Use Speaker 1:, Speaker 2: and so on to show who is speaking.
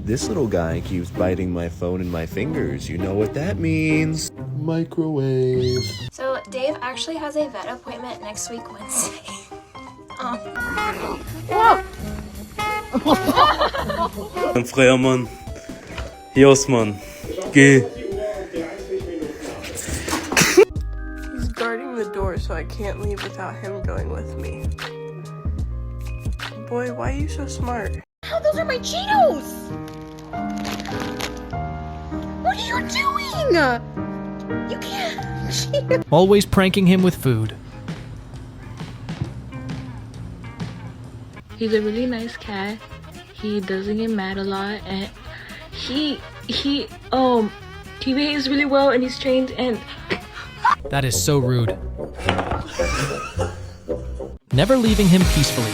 Speaker 1: This little guy keeps biting my phone and my fingers. You know what that means. Microwave.
Speaker 2: So Dave actually has a vet appointment next week Wednesday.
Speaker 3: Mein freier Mann. Hier aus, Mann. Geh.
Speaker 4: He's guarding the door so I can't leave without him going with me. Boy, why are you so smart?
Speaker 5: Oh, those are my Cheetos! What are you doing? You can't.
Speaker 6: Always pranking him with food.
Speaker 7: He's a really nice cat. He doesn't get mad a lot, and he behaves really well, and he's trained, and
Speaker 6: That is so rude. Never leaving him peacefully.